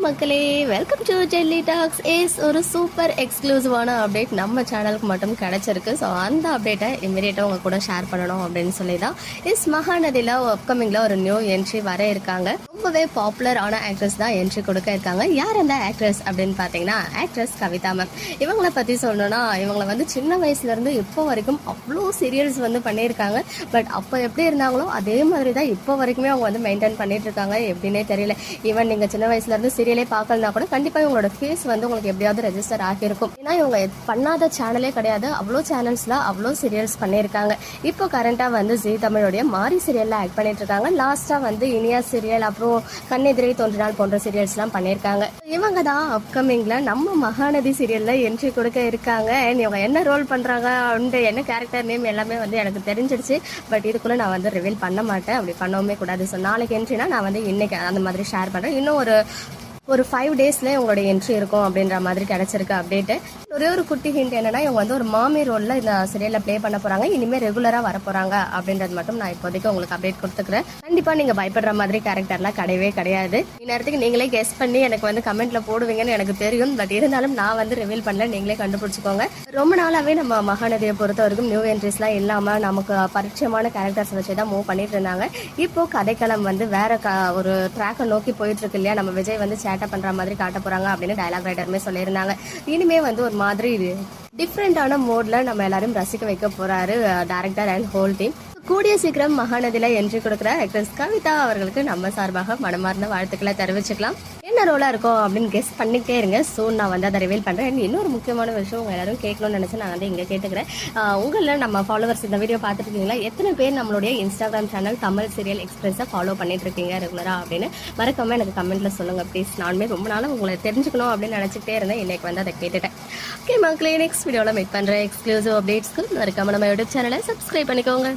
மக்களே, welcome to jelly tax. ஒரு super எக்ஸ்க்ளூசிவான update நம்ம சேனலுக்கு மட்டும் கிடைச்சிருக்கு. ஸோ அந்த அப்டேட்டை இமீடியட்டாக உங்கள் கூட ஷேர் பண்ணணும் அப்படின்னு சொல்லி தான் மகாநதியில் அப்கமிங்கில் ஒரு நியூ என்ட்ரி வர இருக்காங்க. ரொம்பவே பாப்புலரான ஆக்ட்ரஸ் தான் என்ட்ரி கொடுக்க இருக்காங்க. யார் அந்த ஆக்ட்ரஸ் அப்படின்னு பார்த்தீங்கன்னா ஆக்ட்ரஸ் கவிதா மேம். இவங்களை பற்றி சொல்லணும்னா இவங்களை வந்து சின்ன வயசுலேருந்து இப்போ வரைக்கும் அவ்வளோ சீரியல்ஸ் வந்து பண்ணியிருக்காங்க. பட் அப்போ எப்படி இருந்தாங்களோ அதே மாதிரி தான் இப்போ வரைக்குமே அவங்க வந்து மெயின்டைன் பண்ணிட்டு இருக்காங்க. எப்படின்னே தெரியல. ஈவன் நீங்கள் சின்ன வயசுலேருந்து சீரியலே பார்க்கலனா கூட கண்டிப்பாக இவங்களோட ஃபேஸ் வந்து உங்களுக்கு எப்படியாவது ரெஜிஸ்டர் ஆகியிருக்கும். ஏன்னா இவங்க பண்ணாத சேனலே கிடையாது. அவ்வளோ சேனல்ஸில் அவ்வளோ சீரியல்ஸ் பண்ணியிருக்காங்க. இப்போ கரண்டாக வந்து ஜீ தமிழோடைய மாரி சீரியலில் ஆக்ட் பண்ணிட்டு இருக்காங்க. லாஸ்ட்டாக வந்து இனியா சீரியல், அப்புறம் கண்ணெதிரே தோன்றினால் போன்ற சீரியல்ஸ்லாம் பண்ணியிருக்காங்க. இவங்க தான் அப்கமிங்கில் நம்ம மகாநதி சீரியலில் என்ட்ரி கொடுக்க இருக்காங்க. இவங்க என்ன ரோல் பண்ணுறாங்க அண்ட் என்ன கேரக்டர் நேம் எல்லாமே வந்து எனக்கு தெரிஞ்சிடுச்சு. பட் இதுக்குள்ளே நான் வந்து ரிவீல் பண்ண மாட்டேன். அப்படி பண்ணவுமே கூடாது. ஸோ நாளைக்கு என்ட்ரினா நான் வந்து இன்னைக்கு அந்த மாதிரி ஷேர் பண்ணுறேன். இன்னும் ஒரு 5 டேஸில் உங்களோட என்ட்ரி இருக்கும் அப்படின்ற மாதிரி கிடச்சிருக்கு அப்டேட்டு. ஒரு குட்டி ஹிண்ட் என்னன்னா, இவங்க வந்து ஒரு மாமி ரோலில் இந்த சீரியலில் ப்ளே பண்ண போகிறாங்க. இனிமேல் ரெகுலராக வர போகிறாங்க அப்படின்றது மட்டும் நான் இப்போதைக்கு உங்களுக்கு அப்டேட் கொடுத்துக்கிறேன். கண்டிப்பாக நீங்கள் பயப்படுற மாதிரி கேரக்டர்லாம் கிடையவே கிடையாது. இந்நேரத்துக்கு நீங்களே கெஸ் பண்ணி எனக்கு வந்து கமெண்ட்டில் போடுவீங்கன்னு எனக்கு தெரியும். பட் இருந்தாலும் நான் வந்து ரிவீல் பண்ணல, நீங்களே கண்டுபிடிச்சிக்கோங்க. ரொம்ப நாளாகவே நம்ம மகாநதியை பொறுத்த வரைக்கும் நியூ என்ட்ரிஸ்லாம் இல்லாமல் நமக்கு பரிச்சயமான கேரக்டர்ஸ் வச்சு தான் மூவ் பண்ணிட்டு இருந்தாங்க. இப்போது கதைக்களம் வந்து வேற ஒரு ட்ராக்கை நோக்கி போயிட்டு இருக்கு இல்லையா. நம்ம விஜய் வந்து சேட்டை பண்ணுற மாதிரி காட்ட போகிறாங்க அப்படின்னு டயலாக் ரைட்டருமே சொல்லியிருந்தாங்க. இனிமே வந்து ஒரு மாதிரி டிஃப்ரெண்டான மோட்ல நம்ம எல்லாரும் ரசிக்க வைக்க போறாரு டைரக்டர் அண்ட் ஹோல் டீம். கூடிய சீக்கிரம் மகாநதியில என்ட்ரி கொடுக்குற ஆக்ட்ரஸ் கவிதா அவர்களுக்கு நம்ம சார்பாக மனமார்ந்த வாழ்த்துக்களை தெரிவிச்சுக்கலாம். என்ன ரோலா இருக்கும் அப்படின்னு கெஸ் பண்ணிக்கிட்டே இருங்க. சூன் நான் வந்து அதை ரிவீல் பண்றேன். இன்னொரு முக்கியமான விஷயம் உங்க எல்லாரும் கேட்கணும்னு நினைச்சு நான் வந்து இங்க கேட்டுக்கிறேன். உங்களில் நம்ம ஃபாலோவர்ஸ் இந்த வீடியோ பார்த்துட்டு இருக்கீங்களா? எத்தனை பேர் நம்மளுடைய இன்ஸ்டாகிராம் சேனல் தமிழ் சீரியல் எக்ஸ்பிரஸை ஃபாலோ பண்ணிட்டு இருக்கீங்க ரெகுலரா அப்படின்னு மறக்காம எனக்கு கமெண்ட்ல சொல்லுங்க ப்ளீஸ். நானுமே ரொம்ப நாளும் உங்களை தெரிஞ்சுக்கணும் அப்படின்னு நினைச்சிட்டே இருந்தேன். இன்னைக்கு வந்து அதை கேட்டுட்டேன். ஓகே மக்களே, நெக்ஸ்ட் வீடியோவில் மீட் பண்றேன். எக்ஸ்க்ளூசிவ் அப்டேட்ஸ்க்கு மறக்காம நம்ம யூடியூப் சேனலை சப்ஸ்கிரைப் பண்ணிக்கோங்க.